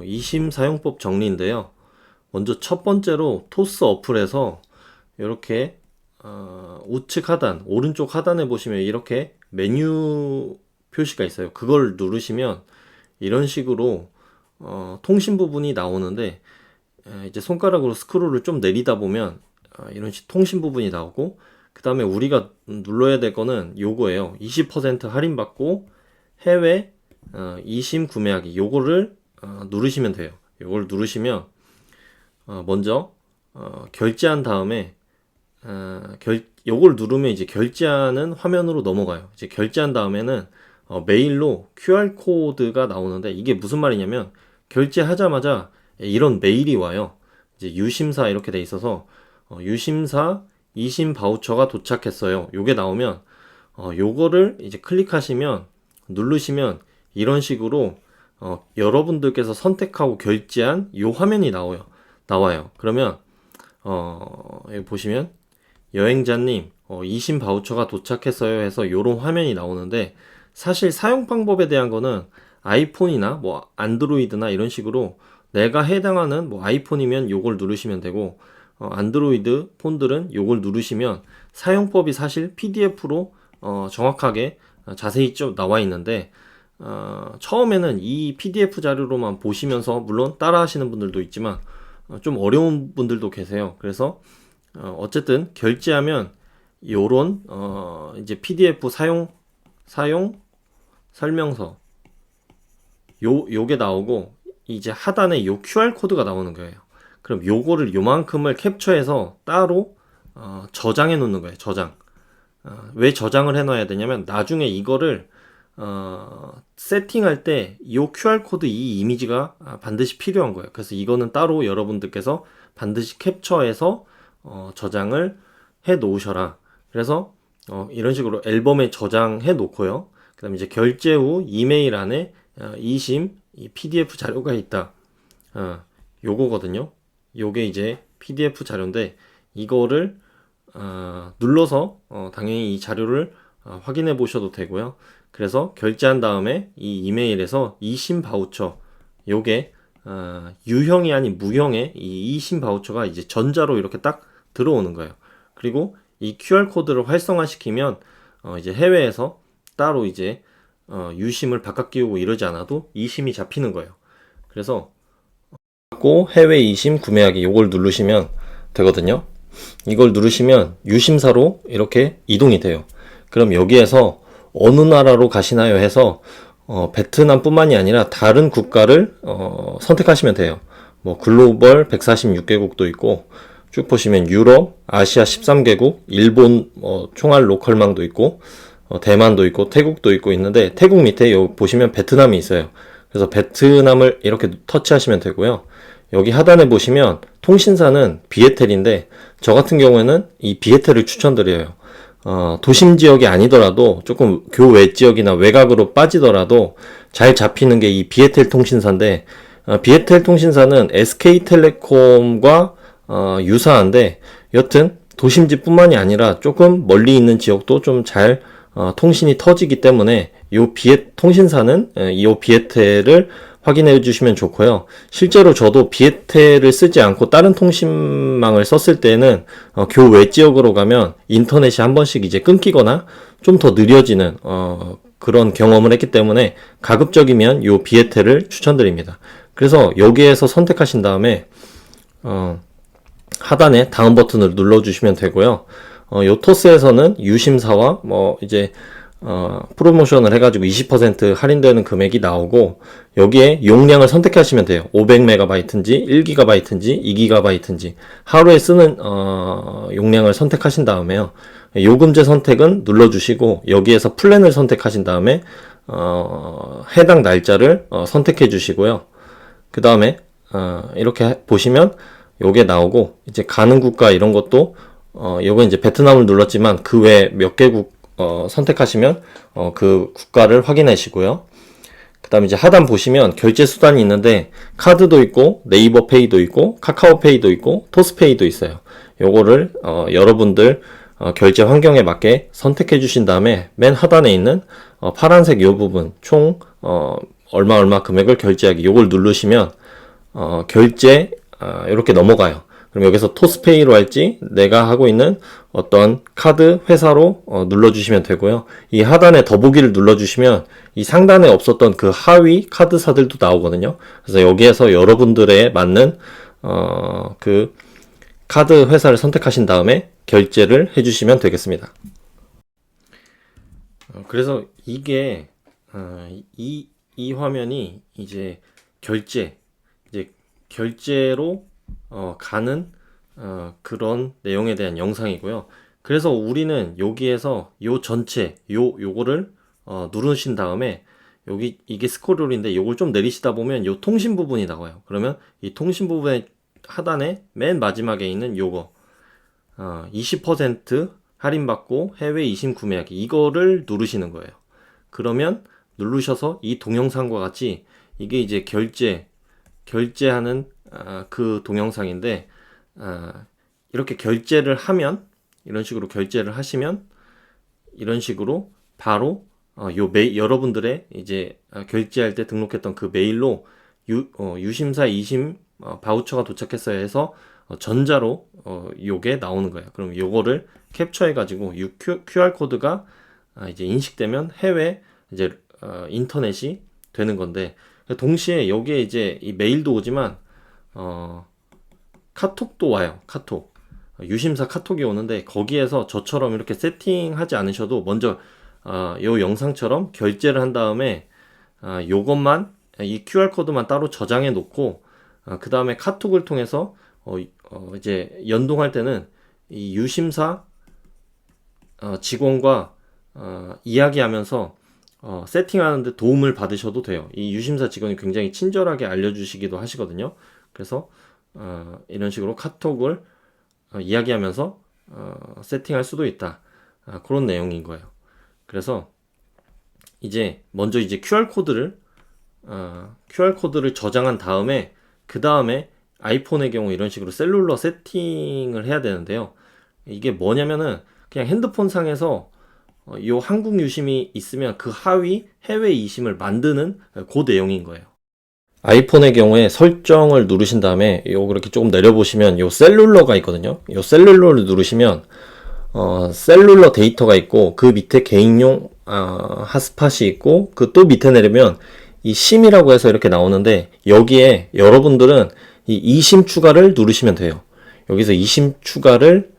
이심 사용법 정리인데요. 먼저 첫 번째로 토스 어플에서 이렇게 우측 하단, 오른쪽 하단에 보시면 이렇게 메뉴 표시가 있어요. 그걸 누르시면 이런 식으로 통신 부분이 나오는데, 이제 손가락으로 스크롤을 좀 내리다 보면 이런 식 통신 부분이 나오고, 그 다음에 우리가 눌러야 될 거는 요거예요. 20% 할인받고 해외 이심 구매하기, 요거를 누르시면 돼요. 요걸 누르시면 먼저 결제한 다음에 요걸 누르면 이제 결제하는 화면으로 넘어가요. 이제 결제한 다음에는 메일로 QR코드가 나오는데, 이게 무슨 말이냐면 결제하자마자 이런 메일이 와요. 이제 유심사 이렇게 돼 있어서 유심사 이심 바우처가 도착했어요. 요게 나오면 요거를 이제 클릭하시면, 누르시면 이런 식으로 여러분들께서 선택하고 결제한 요 화면이 나와요. 그러면 여기 보시면 여행자님 이심 바우처가 도착했어요 해서 요런 화면이 나오는데, 사실 사용 방법에 대한 거는 아이폰이나 뭐 안드로이드나 이런 식으로 내가 해당하는, 뭐 아이폰이면 요걸 누르시면 되고, 안드로이드 폰들은 요걸 누르시면 사용법이 사실 PDF로 정확하게 자세히 좀 나와 있는데, 처음에는 이 PDF 자료로만 보시면서, 물론 따라 하시는 분들도 있지만 좀 어려운 분들도 계세요. 그래서 어쨌든 결제하면 요런 이제 PDF 사용 설명서 요게 나오고, 이제 하단에 요 QR 코드가 나오는 거예요. 그럼 요거를 요만큼을 캡처해서 따로 저장해 놓는 거예요. 저장. 왜 저장을 해 놔야 되냐면, 나중에 이거를 세팅할 때 이 QR코드, 이 이미지가 반드시 필요한 거예요. 그래서 이거는 따로 여러분들께서 반드시 캡처해서 저장을 해 놓으셔라. 그래서 이런 식으로 앨범에 저장해 놓고요. 그 다음에 이제 결제 후 이메일 안에 이심 이 PDF 자료가 있다. 요거거든요. 요게 이제 PDF 자료인데, 이거를 눌러서 당연히 이 자료를 확인해 보셔도 되고요. 그래서 결제한 다음에 이 이메일에서 이심 바우처, 요게 유형이 아닌 무형의 이 이심 바우처가 이제 전자로 이렇게 딱 들어오는 거예요. 그리고 이 QR코드를 활성화시키면 이제 해외에서 따로 이제 유심을 바깥 끼우고 이러지 않아도 이심이 잡히는 거예요. 그래서 해외 이심 구매하기, 요걸 누르시면 되거든요. 이걸 누르시면 유심사로 이렇게 이동이 돼요. 그럼 여기에서 어느 나라로 가시나요 해서 베트남 뿐만이 아니라 다른 국가를 선택하시면 돼요. 뭐 글로벌 146개국도 있고, 쭉 보시면 유럽, 아시아 13개국, 일본 총알 로컬망도 있고, 대만도 있고, 태국도 있고 있는데, 태국 밑에 여기 보시면 베트남이 있어요. 그래서 베트남을 이렇게 터치하시면 되고요. 여기 하단에 보시면 통신사는 비에텔인데, 저 같은 경우에는 이 비에텔을 추천드려요. 도심 지역이 아니더라도 조금 교외 지역이나 외곽으로 빠지더라도 잘 잡히는 게 이 비에텔 통신사인데, 비에텔 통신사는 SK텔레콤과 유사한데, 여튼 도심지뿐만이 아니라 조금 멀리 있는 지역도 좀 잘 통신이 터지기 때문에 요 통신사는 이 비에텔을 확인해 주시면 좋고요. 실제로 저도 비에텔을 쓰지 않고 다른 통신망을 썼을 때는 교외 지역으로 가면 인터넷이 한 번씩 이제 끊기거나 좀 더 느려지는 그런 경험을 했기 때문에 가급적이면 요 비에텔을 추천드립니다. 그래서 여기에서 선택하신 다음에 하단에 다음 버튼을 눌러주시면 되고요. 요 토스에서는 유심사와 뭐 이제 프로모션을 해가지고 20% 할인되는 금액이 나오고, 여기에 용량을 선택하시면 돼요. 500MB인지 1GB인지 2GB인지 하루에 쓰는 용량을 선택하신 다음에요, 요금제 선택은 눌러주시고, 여기에서 플랜을 선택하신 다음에 해당 날짜를 선택해 주시고요. 그 다음에 이렇게 보시면 요게 나오고, 이제 가는 국가 이런 것도 요건 이제 베트남을 눌렀지만 그 외 몇 개국 선택하시면 그 국가를 확인하시고요. 그 다음에 이제 하단 보시면 결제 수단이 있는데, 카드도 있고 네이버 페이도 있고 카카오페이도 있고 토스페이도 있어요. 요거를 여러분들 결제 환경에 맞게 선택해 주신 다음에 맨 하단에 있는 파란색 요 부분 총 얼마 금액을 결제하기 요걸 누르시면 결제 이렇게 넘어가요. 그럼 여기서 토스페이로 할지 내가 하고 있는 어떤 카드 회사로 눌러주시면 되고요. 이 하단에 더보기를 눌러주시면 이 상단에 없었던 그 하위 카드사들도 나오거든요. 그래서 여기에서 여러분들의 맞는 그 카드 회사를 선택하신 다음에 결제를 해주시면 되겠습니다. 그래서 이게 이 화면이 이제 결제로 가는 그런 내용에 대한 영상이고요. 그래서 우리는 여기에서 요 전체 요거를 누르신 다음에 여기 이게 스크롤인데 요걸 좀 내리시다 보면 요 통신 부분이 나와요. 그러면 이 통신 부분의 하단에 맨 마지막에 있는 요거 20% 할인받고 해외 이심 구매하기 이거를 누르시는 거예요. 그러면 누르셔서 이 동영상과 같이 이게 이제 결제하는 그 동영상인데 이렇게 결제를 하면 이런 식으로 결제를 하시면 이런 식으로 바로 여러분들의 이제 결제할 때 등록했던 그 메일로 유심사 2심 바우처가 도착했어요 해서 전자로 요게 나오는 거예요. 그럼 요거를 캡처해 가지고 QR 코드가 이제 인식되면 해외 이제 인터넷이 되는 건데 동시에 여기에 이제 이 메일도 오지만 카톡도 와요. 카톡 유심사 카톡이 오는데 거기에서 저처럼 이렇게 세팅하지 않으셔도 먼저 요 영상처럼 결제를 한 다음에 요것만 이 QR 코드만 따로 저장해 놓고 그 다음에 카톡을 통해서 이제 연동할 때는 이 유심사 직원과 이야기하면서 세팅하는데 도움을 받으셔도 돼요. 이 유심사 직원이 굉장히 친절하게 알려주시기도 하시거든요. 그래서 이런 식으로 카톡을 이야기하면서 세팅할 수도 있다. 그런 내용인 거예요. 그래서 이제 먼저 이제 QR 코드를 저장한 다음에 그 다음에 아이폰의 경우 이런 식으로 셀룰러 세팅을 해야 되는데요. 이게 뭐냐면은 그냥 핸드폰 상에서 요 한국 유심이 있으면 그 하위 해외 이심을 만드는 그 내용인 거예요. 아이폰의 경우에 설정을 누르신 다음에 요 그렇게 조금 내려보시면 요 셀룰러가 있거든요. 요 셀룰러를 누르시면 셀룰러 데이터가 있고 그 밑에 개인용 핫스팟이 있고 그 또 밑에 내리면 이 심이라고 해서 이렇게 나오는데 여기에 여러분들은 이 이심 추가를 누르시면 돼요. 여기서 이심 추가를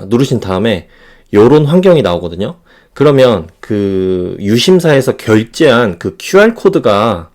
누르신 다음에 요런 환경이 나오거든요. 그러면 그 유심사에서 결제한 그 QR 코드가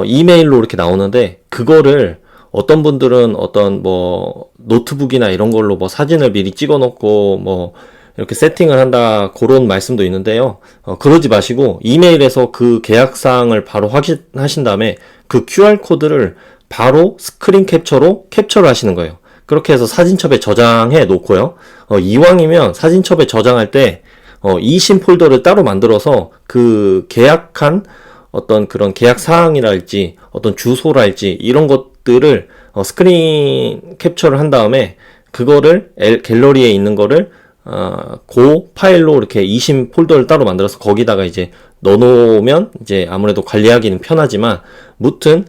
이메일로 이렇게 나오는데 그거를 어떤 분들은 어떤 뭐 노트북이나 이런 걸로 뭐 사진을 미리 찍어 놓고 뭐 이렇게 세팅을 한다 그런 말씀도 있는데요. 그러지 마시고 이메일에서 그 계약사항을 바로 확인하신 다음에 그 QR 코드를 바로 스크린 캡처를 하시는 거예요. 그렇게 해서 사진첩에 저장해 놓고요. 이왕이면 사진첩에 저장할 때 이심 폴더를 따로 만들어서 그 계약한 어떤 그런 계약 사항이랄지 어떤 주소랄지 이런 것들을 스크린 캡처를 한 다음에 그거를 갤러리에 있는 거를 그 파일로 이렇게 이심 폴더를 따로 만들어서 거기다가 이제 넣어놓으면 이제 아무래도 관리하기는 편하지만 무튼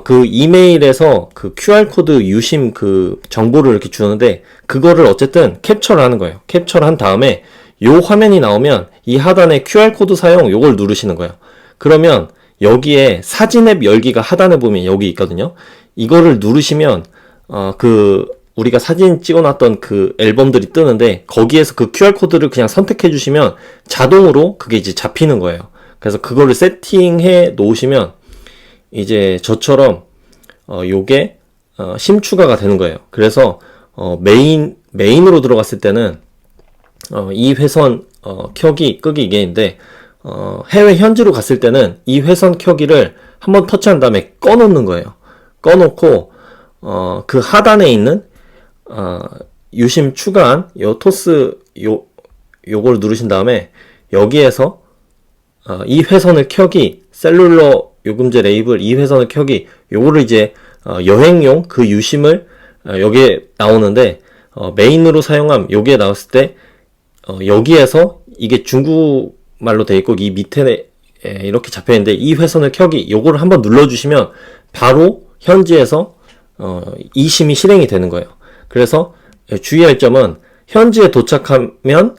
그 이메일에서 그 QR코드 유심 그 정보를 이렇게 주는데 그거를 어쨌든 캡처를 하는 거예요. 캡처를 한 다음에 요 화면이 나오면 이 하단에 QR코드 사용 요걸 누르시는 거예요. 그러면 여기에 사진 앱 열기가 하단에 보면 여기 있거든요. 이거를 누르시면 그 우리가 사진 찍어놨던 그 앨범들이 뜨는데 거기에서 그 QR코드를 그냥 선택해 주시면 자동으로 그게 이제 잡히는 거예요. 그래서 그거를 세팅해 놓으시면 이제 저처럼 요게 심추가가 되는 거예요. 그래서 메인으로 들어갔을 때는 이 회선 켜기 끄기 이게인데 해외 현지로 갔을 때는 이 회선 켜기를 한번 터치한 다음에 꺼놓는 거예요. 꺼놓고 그 하단에 있는 유심 추가한 요 토스 요걸 누르신 다음에 여기에서 이 회선을 켜기 셀룰러 요금제 레이블 이 회선을 켜기 요거를 이제 여행용 그 유심을 여기에 나오는데 메인으로 사용함 여기에 나왔을 때 여기에서 이게 중국말로 돼 있고 이 밑에 이렇게 잡혀 있는데 이 회선을 켜기 요거를 한번 눌러주시면 바로 현지에서 이심이 실행이 되는 거예요. 그래서 주의할 점은 현지에 도착하면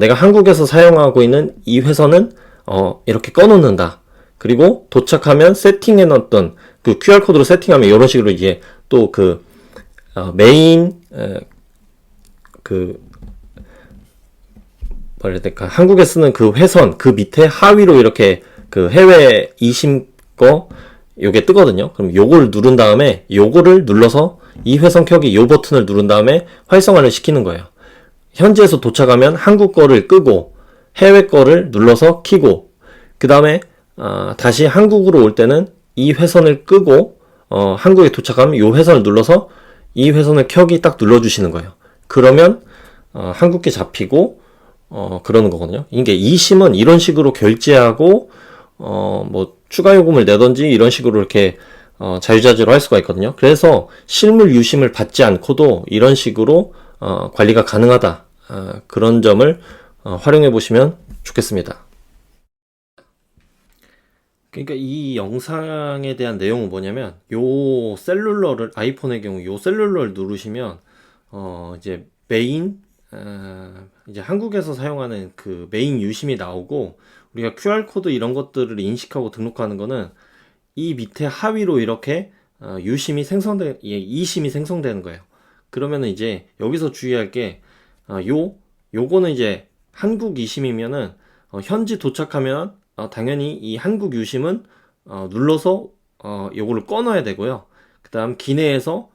내가 한국에서 사용하고 있는 이 회선은 이렇게 꺼놓는다. 그리고 도착하면 세팅해놨던 그 QR코드로 세팅하면 이런 식으로 이제 또 그 메인 그 뭐라 해야 될까, 한국에 쓰는 그 회선 그 밑에 하위로 이렇게 그 해외 이심 거 요게 뜨거든요. 그럼 요걸 누른 다음에 요거를 눌러서 이 회선 켜기 요 버튼을 누른 다음에 활성화를 시키는 거예요. 현지에서 도착하면 한국 거를 끄고 해외 거를 눌러서 켜고 그 다음에 다시 한국으로 올 때는 이 회선을 끄고 한국에 도착하면 요 회선을 눌러서 이 회선을 켜기 딱 눌러주시는 거예요. 그러면 한국계 잡히고 그러는 거거든요. 이게 이심은 이런 식으로 결제하고 뭐 추가 요금을 내던지 이런 식으로 이렇게 자유자재로 할 수가 있거든요. 그래서 실물 유심을 받지 않고도 이런 식으로 관리가 가능하다. 그런 점을 활용해 보시면 좋겠습니다. 그러니까 이 영상에 대한 내용은 뭐냐면 요 셀룰러를 아이폰의 경우 요 셀룰러를 누르시면 이제 메인 이제 한국에서 사용하는 그 메인 유심이 나오고 우리가 QR코드 이런 것들을 인식하고 등록하는 거는 이 밑에 하위로 이렇게 유심이 이심이 생성되는 거예요. 그러면은 이제 여기서 주의할 게 요거는 이제 한국 이심이면은 현지 도착하면 당연히 이 한국 유심은 눌러서 요거를 꺼놔야 되고요. 그 다음 기내에서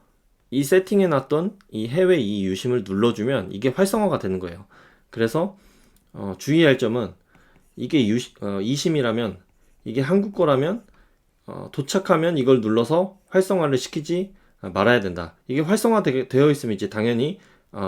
이 세팅해놨던 이 해외 이 유심을 눌러주면 이게 활성화가 되는 거예요. 그래서 주의할 점은 이게 이심이라면 이게 한국 거라면 도착하면 이걸 눌러서 활성화를 시키지 말아야 된다. 이게 활성화 되어 있으면 이제 당연히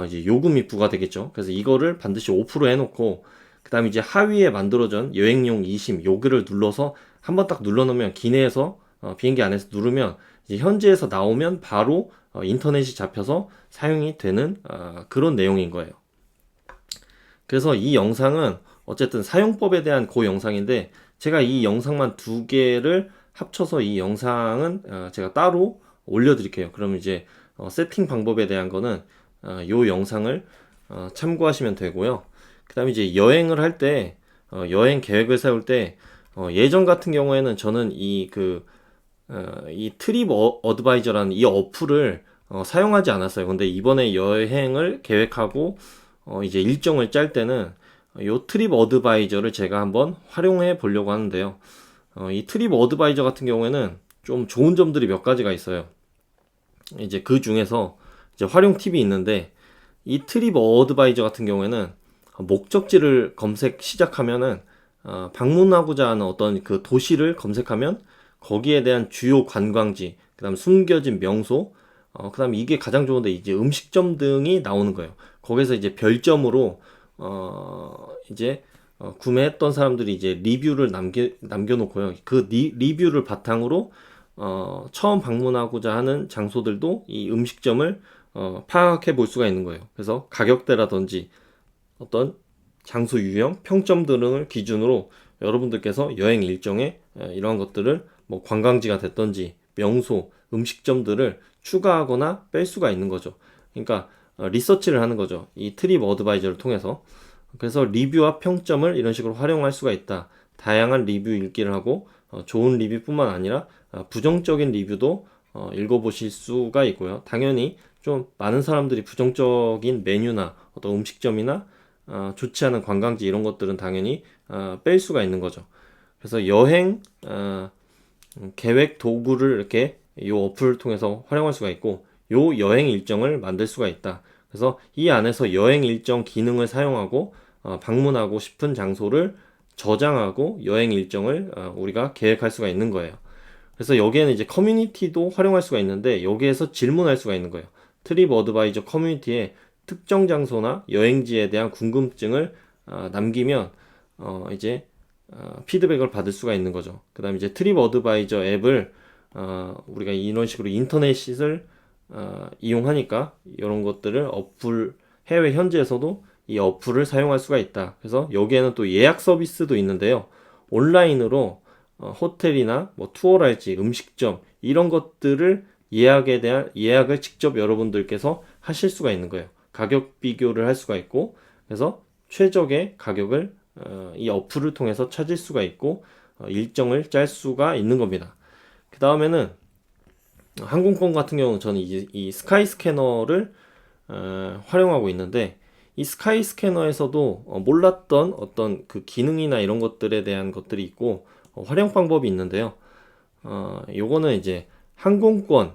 이제 요금이 부과되겠죠. 그래서 이거를 반드시 5% 해놓고 그 다음에 이제 하위에 만들어진 여행용 이심 요기를 눌러서 한번 딱 눌러놓으면 기내에서 비행기 안에서 누르면 이제 현지에서 나오면 바로 인터넷이 잡혀서 사용이 되는 그런 내용인 거예요. 그래서 이 영상은 어쨌든 사용법에 대한 그 영상인데 제가 이 영상만 두 개를 합쳐서 이 영상은 제가 따로 올려드릴게요. 그럼 이제 세팅 방법에 대한 거는 요 영상을 참고하시면 되고요. 그 다음에 이제 여행을 할 때 여행 계획을 세울 때 예전 같은 경우에는 저는 이 트립 어드바이저라는 이 어플을 사용하지 않았어요. 근데 이번에 여행을 계획하고 이제 일정을 짤 때는 요 트립 어드바이저를 제가 한번 활용해 보려고 하는데요. 이 트립 어드바이저 같은 경우에는 좀 좋은 점들이 몇 가지가 있어요. 이제 그 중에서 이제 활용 팁이 있는데 이 트립 어드바이저 같은 경우에는 목적지를 검색 시작하면은 방문하고자 하는 어떤 그 도시를 검색하면 거기에 대한 주요 관광지, 그다음 숨겨진 명소, 그다음 이게 가장 좋은데 이제 음식점 등이 나오는 거예요. 거기서 이제 별점으로 이제 구매했던 사람들이 이제 리뷰를 남겨놓고요. 그 리뷰를 바탕으로 처음 방문하고자 하는 장소들도 이 음식점을 파악해 볼 수가 있는 거예요. 그래서 가격대라든지 어떤 장소 유형, 평점 등을 기준으로 여러분들께서 여행 일정에 이러한 것들을 뭐 관광지가 됐던지 명소, 음식점들을 추가하거나 뺄 수가 있는 거죠. 그러니까 리서치를 하는 거죠. 이 트립 어드바이저를 통해서. 그래서 리뷰와 평점을 이런 식으로 활용할 수가 있다. 다양한 리뷰 읽기를 하고 좋은 리뷰뿐만 아니라 부정적인 리뷰도 읽어보실 수가 있고요. 당연히 좀 많은 사람들이 부정적인 메뉴나 어떤 음식점이나 좋지 않은 관광지 이런 것들은 당연히 뺄 수가 있는 거죠. 그래서 여행 계획 도구를 이렇게 이 어플을 통해서 활용할 수가 있고 요 여행 일정을 만들 수가 있다. 그래서 이 안에서 여행 일정 기능을 사용하고 방문하고 싶은 장소를 저장하고 여행 일정을 우리가 계획할 수가 있는 거예요. 그래서 여기에는 이제 커뮤니티도 활용할 수가 있는데 여기에서 질문할 수가 있는 거예요. 트립 어드바이저 커뮤니티에 특정 장소나 여행지에 대한 궁금증을 남기면 이제 피드백을 받을 수가 있는 거죠. 그 다음에 이제 트립 어드바이저 앱을 우리가 이런 식으로 인터넷을 이용하니까 이런 것들을 어플 해외 현지에서도 이 어플을 사용할 수가 있다. 그래서 여기에는 또 예약 서비스도 있는데요. 온라인으로 호텔이나 뭐 투어랄지 음식점 이런 것들을 예약을 직접 여러분들께서 하실 수가 있는 거예요. 가격 비교를 할 수가 있고, 그래서 최적의 가격을 이 어플을 통해서 찾을 수가 있고, 일정을 짤 수가 있는 겁니다. 그 다음에는 항공권 같은 경우는 저는 이 스카이 스캐너를 활용하고 있는데, 이 스카이 스캐너에서도 몰랐던 어떤 그 기능이나 이런 것들에 대한 것들이 있고, 활용 방법이 있는데요. 요거는 이제 항공권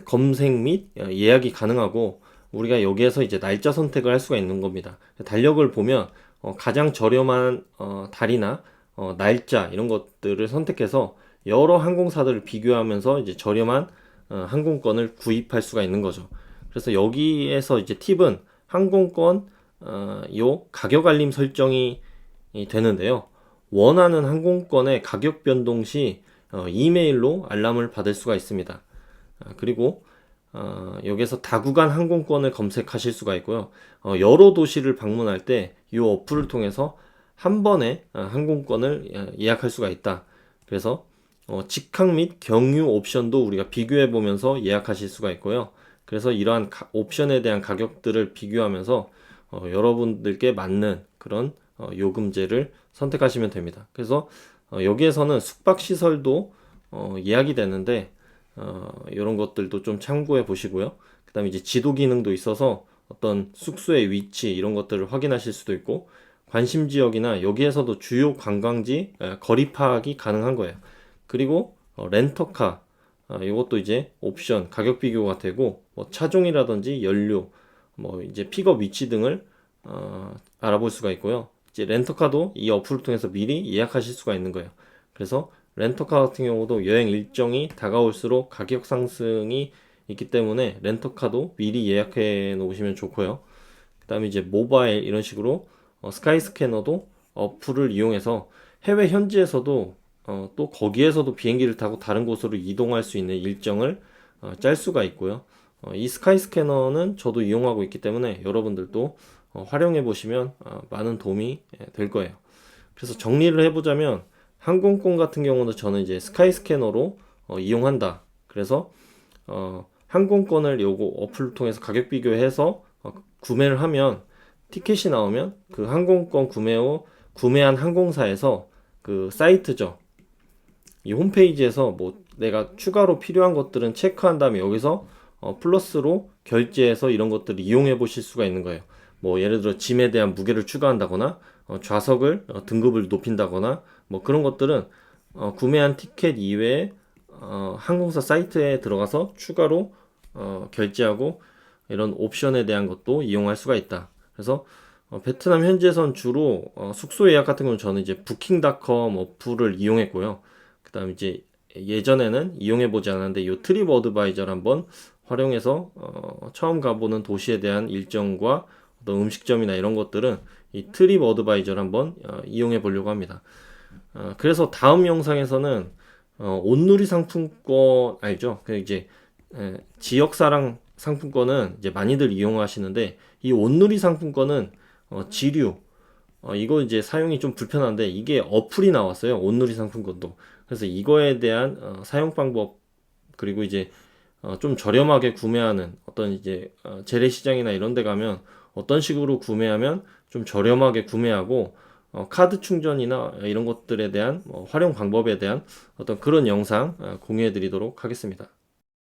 검색 및 예약이 가능하고, 우리가 여기에서 이제 날짜 선택을 할 수가 있는 겁니다. 달력을 보면 가장 저렴한 달이나 날짜 이런 것들을 선택해서 여러 항공사들을 비교하면서 이제 저렴한 항공권을 구입할 수가 있는 거죠. 그래서 여기에서 이제 팁은 항공권 요 가격 알림 설정이 되는데요. 원하는 항공권의 가격 변동 시 이메일로 알람을 받을 수가 있습니다. 그리고 여기서 다구간 항공권을 검색하실 수가 있고요. 여러 도시를 방문할 때 이 어플을 통해서 한 번에 항공권을 예약할 수가 있다. 그래서 직항 및 경유 옵션도 우리가 비교해 보면서 예약하실 수가 있고요. 그래서 이러한 옵션에 대한 가격들을 비교하면서 여러분들께 맞는 그런 요금제를 선택하시면 됩니다. 그래서 여기에서는 숙박 시설도 예약이 되는데 이런 것들도 좀 참고해 보시고요. 그 다음에 이제 지도 기능도 있어서 어떤 숙소의 위치 이런 것들을 확인하실 수도 있고, 관심 지역이나 여기에서도 주요 관광지 거리 파악이 가능한 거예요. 그리고 렌터카 이것도 이제 옵션 가격 비교가 되고, 뭐 차종이라든지 연료 뭐 이제 픽업 위치 등을 알아볼 수가 있고요. 이제 렌터카도 이 어플을 통해서 미리 예약하실 수가 있는 거예요. 그래서 렌터카 같은 경우도 여행 일정이 다가올수록 가격 상승이 있기 때문에 렌터카도 미리 예약해 놓으시면 좋고요. 그 다음에 이제 모바일 이런 식으로 스카이 스캐너도 어플을 이용해서 해외 현지에서도 또 거기에서도 비행기를 타고 다른 곳으로 이동할 수 있는 일정을 짤 수가 있고요. 이 스카이 스캐너는 저도 이용하고 있기 때문에 여러분들도 활용해 보시면 많은 도움이 될 거예요. 그래서 정리를 해보자면 항공권 같은 경우는 저는 이제 스카이 스캐너로 이용한다. 그래서 항공권을 요거 어플을 통해서 가격 비교해서 구매를 하면 티켓이 나오면 그 항공권 구매한 항공사에서 그 사이트죠. 이 홈페이지에서 뭐 내가 추가로 필요한 것들은 체크한 다음에 여기서 플러스로 결제해서 이런 것들을 이용해 보실 수가 있는 거예요. 뭐 예를 들어 짐에 대한 무게를 추가한다거나 좌석을 등급을 높인다거나 뭐 그런 것들은 구매한 티켓 이외에 항공사 사이트에 들어가서 추가로 결제하고 이런 옵션에 대한 것도 이용할 수가 있다. 그래서 베트남 현지에선 주로 숙소 예약 같은 경우는 저는 이제 부킹닷컴 어플을 이용했고요. 그 다음 이제 예전에는 이용해보지 않았는데 이 트립 어드바이저를 한번 활용해서 처음 가보는 도시에 대한 일정과 어떤 음식점이나 이런 것들은 이 트립 어드바이저를 한번 이용해 보려고 합니다. 그래서 다음 영상에서는 온누리 상품권 알죠? 그 이제 지역사랑 상품권은 이제 많이들 이용하시는데, 이 온누리 상품권은 지류 이거 이제 사용이 좀 불편한데 이게 어플이 나왔어요. 온누리 상품권도. 그래서 이거에 대한 사용 방법, 그리고 이제 좀 저렴하게 구매하는 어떤 이제 재래시장이나 이런 데 가면 어떤 식으로 구매하면 좀 저렴하게 구매하고 카드 충전이나 이런 것들에 대한 활용 방법에 대한 어떤 그런 영상 공유해 드리도록 하겠습니다.